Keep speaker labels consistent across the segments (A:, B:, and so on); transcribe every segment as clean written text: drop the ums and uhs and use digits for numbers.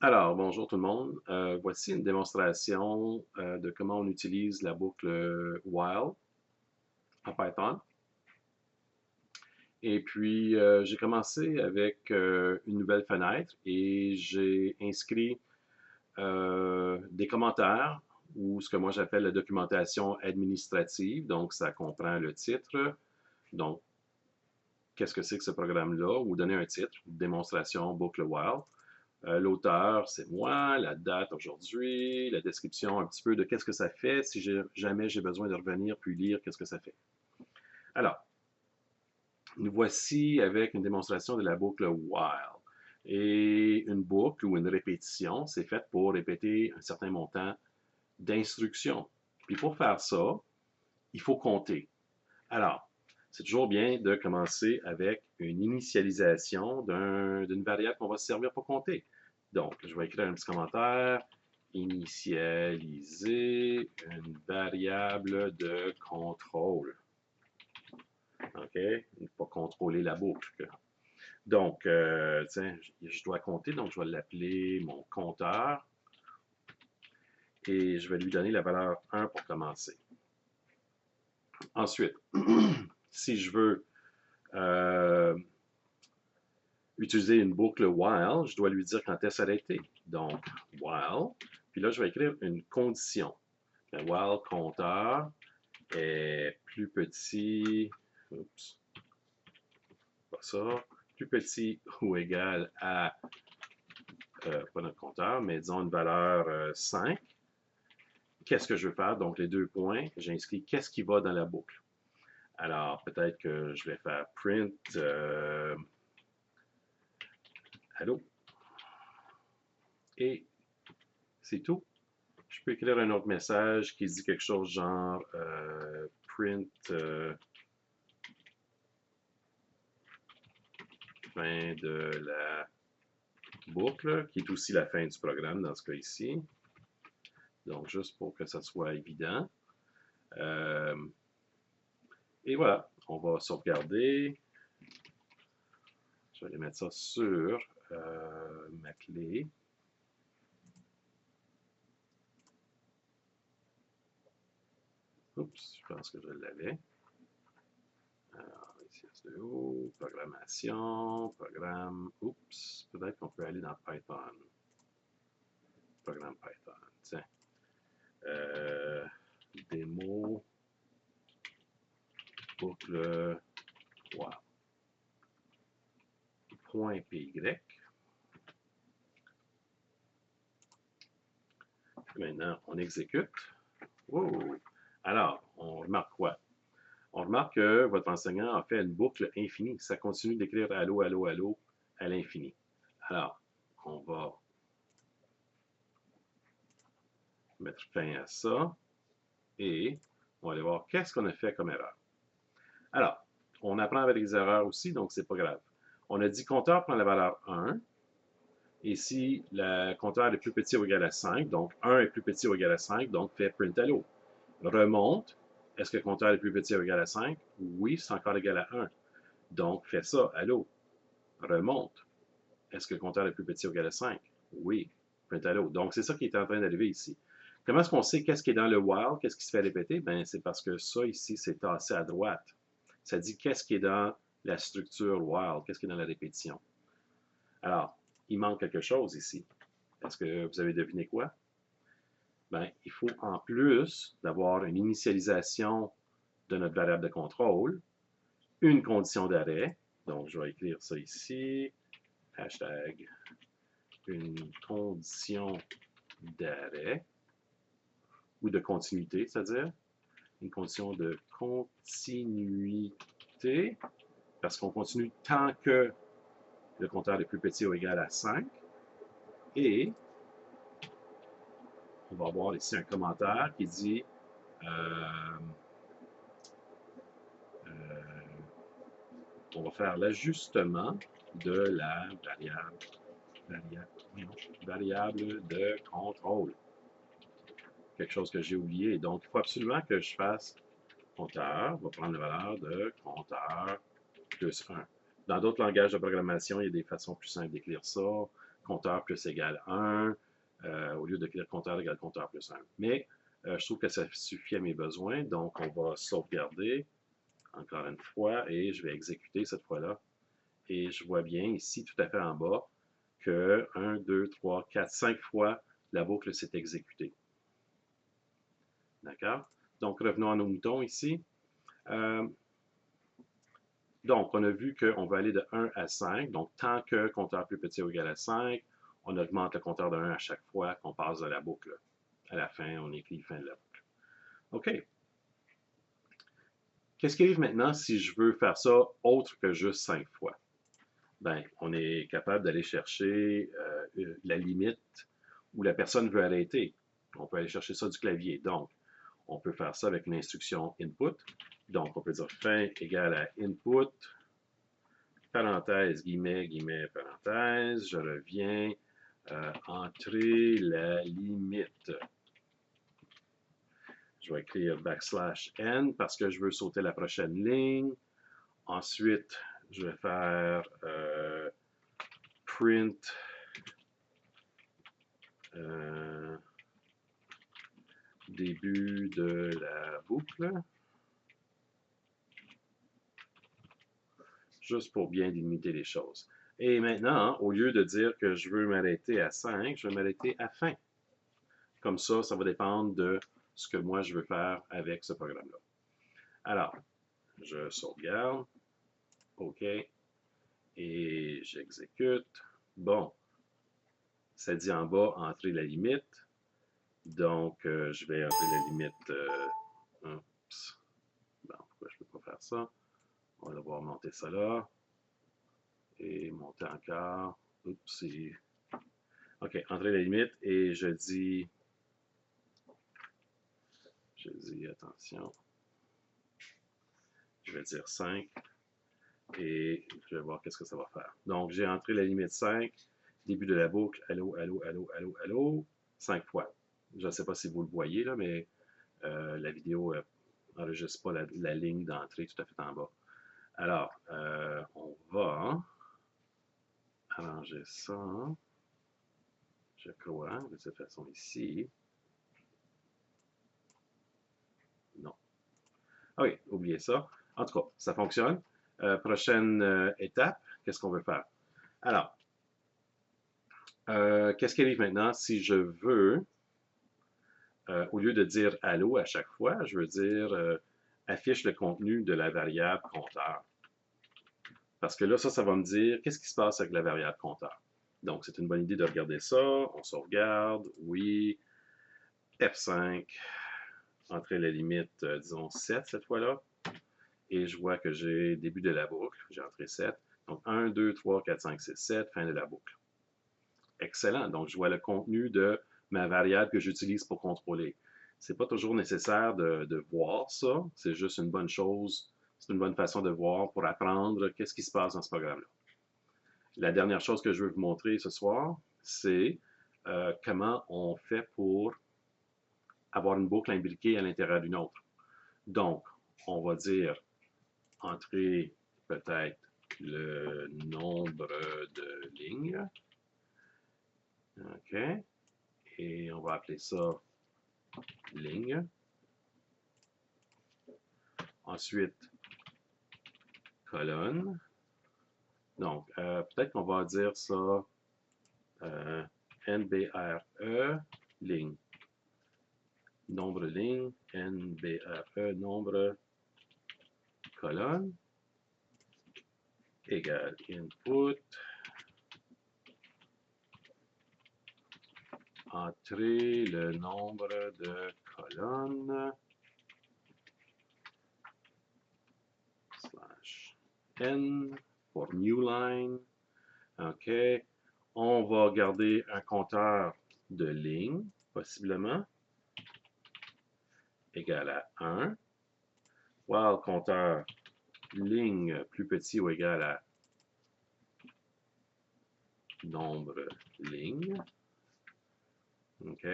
A: Alors, bonjour tout le monde. Voici une démonstration de comment on utilise la boucle while en Python. Et puis, j'ai commencé avec une nouvelle fenêtre et j'ai inscrit des commentaires ou ce que moi j'appelle la documentation administrative. Donc, ça comprend le titre. Donc, qu'est-ce que c'est que ce programme-là? Ou donner un titre, démonstration boucle while. L'auteur, c'est moi, la date aujourd'hui, la description un petit peu de qu'est-ce que ça fait si jamais j'ai besoin de revenir puis lire qu'est-ce que ça fait. Alors, nous voici avec une démonstration de la boucle while. Et une boucle ou une répétition, c'est fait pour répéter un certain montant d'instructions. Puis pour faire ça, il faut compter. Alors, c'est toujours bien de commencer avec une initialisation d'une variable qu'on va se servir pour compter. Donc, je vais écrire un petit commentaire. Initialiser une variable de contrôle. OK? Pour contrôler la boucle. Donc, tiens, je dois compter, donc je vais l'appeler mon compteur. Et je vais lui donner la valeur 1 pour commencer. Ensuite, si je veux utiliser une boucle while, je dois lui dire quand est-ce arrêter. Donc, while, puis là, je vais écrire une condition. Le while compteur est plus petit, oups, pas ça, plus petit ou égal à, pas notre compteur, mais disons une valeur 5. Qu'est-ce que je veux faire? Donc, les deux points, j'inscris qu'est-ce qui va dans la boucle. Alors, peut-être que je vais faire print, allô, et c'est tout. Je peux écrire un autre message qui dit quelque chose genre print fin de la boucle, qui est aussi la fin du programme dans ce cas ici. Donc, juste pour que ça soit évident. Et voilà, on va sauvegarder. Je vais aller mettre ça sur ma clé. Oups, je pense que je l'avais. Alors, ici, SDO, programmation, programme. Oups, peut-être qu'on peut aller dans Python. Programme Python. Tiens. Démo, boucle, wow. Point .py. Maintenant, on exécute. Wow. Alors, on remarque quoi? On remarque que votre enseignant a fait une boucle infinie. Ça continue d'écrire allô, allô, allô à l'infini. Alors, on va mettre fin à ça et on va aller voir qu'est-ce qu'on a fait comme erreur. Alors, on apprend avec les erreurs aussi, donc c'est pas grave. On a dit compteur prend la valeur 1. Et si le compteur est plus petit ou égal à 5, donc 1 est plus petit ou égal à 5, donc fait print hello. Remonte. Est-ce que le compteur est plus petit ou égal à 5? Oui, c'est encore égal à 1. Donc, fais ça, allô. Remonte. Est-ce que le compteur est plus petit ou égal à 5? Oui, print hello. Donc, c'est ça qui est en train d'arriver ici. Comment est-ce qu'on sait qu'est-ce qui est dans le while, qu'est-ce qui se fait répéter? Ben, c'est parce que ça ici, c'est tassé à droite. Ça dit qu'est-ce qui est dans la structure while, qu'est-ce qui est dans la répétition. Alors, il manque quelque chose ici. Est-ce que vous avez deviné quoi? Ben, il faut, en plus d'avoir une initialisation de notre variable de contrôle, une condition d'arrêt. Donc, je vais écrire ça ici. Hashtag une condition d'arrêt ou de continuité, c'est-à-dire une condition de continuité parce qu'on continue tant que le compteur est plus petit ou égal à 5. Et on va avoir ici un commentaire qui dit on va faire l'ajustement de la variable de contrôle. Quelque chose que j'ai oublié. Donc, il faut absolument que je fasse compteur. On va prendre la valeur de compteur plus 1. Dans d'autres langages de programmation, il y a des façons plus simples d'écrire ça. compteur plus égale 1, au lieu d'écrire compteur égale compteur plus 1. Mais je trouve que ça suffit à mes besoins, donc on va sauvegarder encore une fois et je vais exécuter cette fois-là. Et je vois bien ici, tout à fait en bas, que 1, 2, 3, 4, 5 fois la boucle s'est exécutée. D'accord? Donc, revenons à nos moutons ici. Donc, on a vu qu'on va aller de 1 à 5. Donc, tant que compteur plus petit ou égal à 5, on augmente le compteur de 1 à chaque fois qu'on passe de la boucle. À la fin, on écrit fin de la boucle. OK. Qu'est-ce qui arrive maintenant si je veux faire ça autre que juste 5 fois? Bien, on est capable d'aller chercher la limite où la personne veut arrêter. On peut aller chercher ça du clavier. Donc, on peut faire ça avec une instruction input. Donc, on peut dire fin égale à input, parenthèse, guillemets, guillemets, parenthèse. Je reviens, entrer la limite. Je vais écrire \n parce que je veux sauter la prochaine ligne. Ensuite, je vais faire print début de la boucle. Juste pour bien limiter les choses. Et maintenant, au lieu de dire que je veux m'arrêter à 5, je vais m'arrêter à fin. Comme ça va dépendre de ce que moi je veux faire avec ce programme-là. Alors, je sauvegarde. OK. Et j'exécute. Bon. Ça dit en bas, entrer la limite. Donc, je vais entrer la limite. Oups. Bon, pourquoi je ne peux pas faire ça? On va devoir monter ça là. Et monter encore. Oups. OK, entrer la limite. Et je dis, attention. Je vais dire 5. Et je vais voir qu'est-ce que ça va faire. Donc, j'ai entré la limite 5. Début de la boucle. Allô, allô, allô, allô, allô. 5 fois. Je ne sais pas si vous le voyez, là, mais la vidéo n'enregistre pas la ligne d'entrée tout à fait en bas. Alors, on va arranger ça, je crois, de cette façon ici. Non. Ah oui, oubliez ça. En tout cas, ça fonctionne. Prochaine étape, qu'est-ce qu'on veut faire? Alors, qu'est-ce qui arrive maintenant si je veux, au lieu de dire allô à chaque fois, je veux dire affiche le contenu de la variable compteur. Parce que là, ça va me dire qu'est-ce qui se passe avec la variable compteur. Donc, c'est une bonne idée de regarder ça. On sauvegarde, oui. F5, entrer la limite, disons 7 cette fois-là. Et je vois que j'ai début de la boucle. J'ai entré 7. Donc, 1, 2, 3, 4, 5, 6, 7, fin de la boucle. Excellent. Donc, je vois le contenu de ma variable que j'utilise pour contrôler. Ce n'est pas toujours nécessaire de voir ça. C'est juste une bonne chose. C'est une bonne façon de voir pour apprendre qu'est-ce qui se passe dans ce programme-là. La dernière chose que je veux vous montrer ce soir, c'est comment on fait pour avoir une boucle imbriquée à l'intérieur d'une autre. Donc, on va dire entrer peut-être le nombre de lignes. OK. Et on va appeler ça ligne. Ensuite, colonne. Donc, peut-être qu'on va dire ça NBRE ligne. Nombre ligne, NBRE nombre colonne égale input entrer le nombre de colonnes slash n pour new line. OK. On va garder un compteur de lignes, possiblement, égal à 1. While compteur ligne plus petit ou égal à nombre ligne. OK.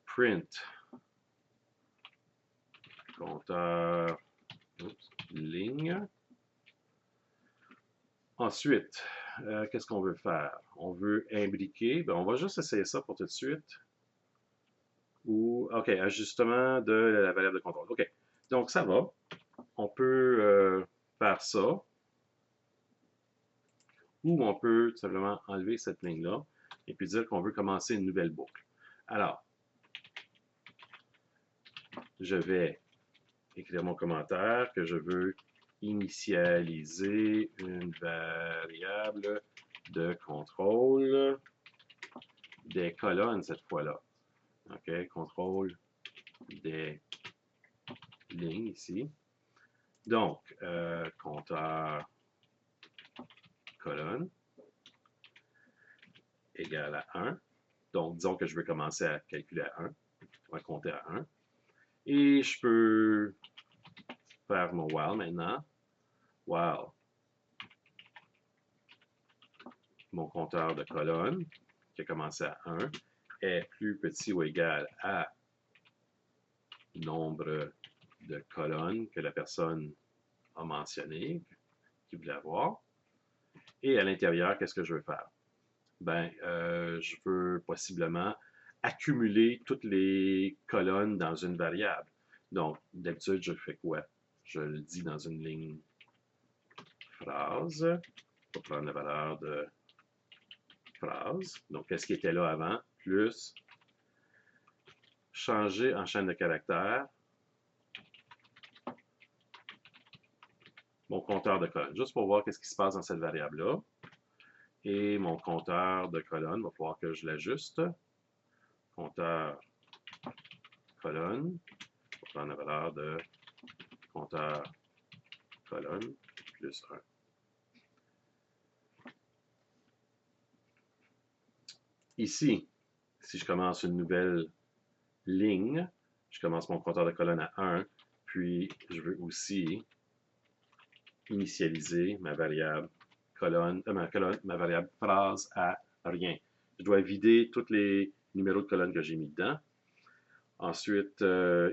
A: Print compteur ligne. Ensuite, qu'est-ce qu'on veut faire? On veut imbriquer. Ben, on va juste essayer ça pour tout de suite. Ou, OK, ajustement de la variable de contrôle. OK, donc ça va. On peut faire ça. Ou on peut tout simplement enlever cette ligne-là et puis dire qu'on veut commencer une nouvelle boucle. Alors, je vais écrire mon commentaire que je veux initialiser une variable de contrôle des colonnes cette fois-là. OK, contrôle des lignes ici. Donc, compteur colonne égale à 1. Donc, disons que je veux commencer à calculer à 1. On va compter à 1. Et je peux faire mon while maintenant. While mon compteur de colonne, qui a commencé à 1, est plus petit ou égal à nombre de colonnes que la personne a mentionné, qu'il voulait avoir. Et à l'intérieur, qu'est-ce que je veux faire? Ben, je veux possiblement accumuler toutes les colonnes dans une variable. Donc, d'habitude, je fais quoi? Je le dis dans une ligne phrase pour prendre la valeur de phrase. Donc, qu'est-ce qui était là avant? Plus changer en chaîne de caractères mon compteur de colonnes, juste pour voir qu'est-ce qui se passe dans cette variable-là. Et mon compteur de colonnes, il va falloir que je l'ajuste. Compteur colonne, pour prendre la valeur de compteur colonne plus 1. Ici, si je commence une nouvelle ligne, je commence mon compteur de colonne à 1, puis je veux aussi initialiser ma variable colonne, ma variable phrase à rien. Je dois vider tous les numéros de colonne que j'ai mis dedans. Ensuite,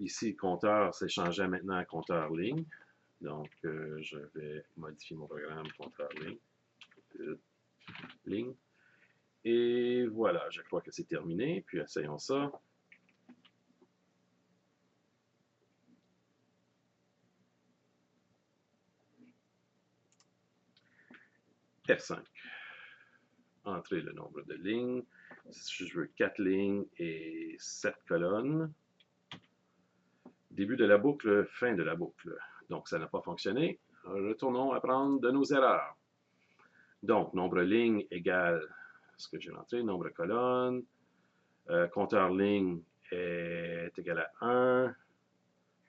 A: ici, le compteur s'est changé maintenant à compteur ligne. Donc, je vais modifier mon programme compteur ligne. Et voilà, je crois que c'est terminé. Puis, essayons ça. F5. Entrer le nombre de lignes. Si je veux 4 lignes et 7 colonnes. Début de la boucle, fin de la boucle. Donc, ça n'a pas fonctionné. Retournons à prendre de nos erreurs. Donc, nombre ligne égale ce que j'ai rentré, nombre colonne. Compteur ligne est égal à 1.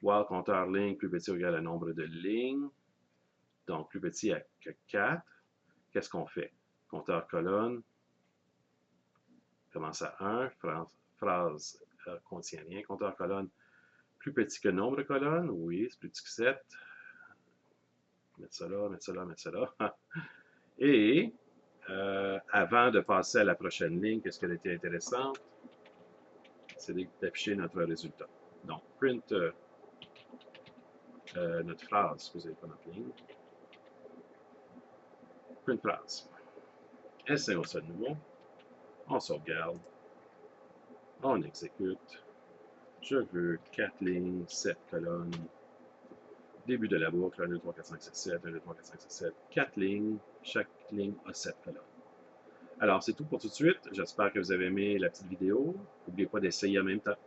A: While compteur ligne plus petit ou égal à nombre de lignes. Donc, plus petit que 4. Qu'est-ce qu'on fait? Compteur colonne commence à 1. Phrase contient rien. Compteur colonne plus petit que nombre de colonnes. Oui, c'est plus petit que 7. Mettre ça là, mettre ça là, mettre ça là. Et avant de passer à la prochaine ligne, qu'est-ce qui a été intéressant? C'est d'afficher notre résultat. Donc, print notre phrase, excusez, pas notre ligne. Print phrase. Essayons ça de nouveau. On sauvegarde. On exécute. Je veux 4 lignes, 7 colonnes. Début de la boucle, 1, 2, 3, 4, 5, 6, 7, 1, 2, 3, 4, 5, 6, 7. 4 lignes. Chaque ligne a 7 colonnes. Alors, c'est tout pour tout de suite. J'espère que vous avez aimé la petite vidéo. N'oubliez pas d'essayer en même temps.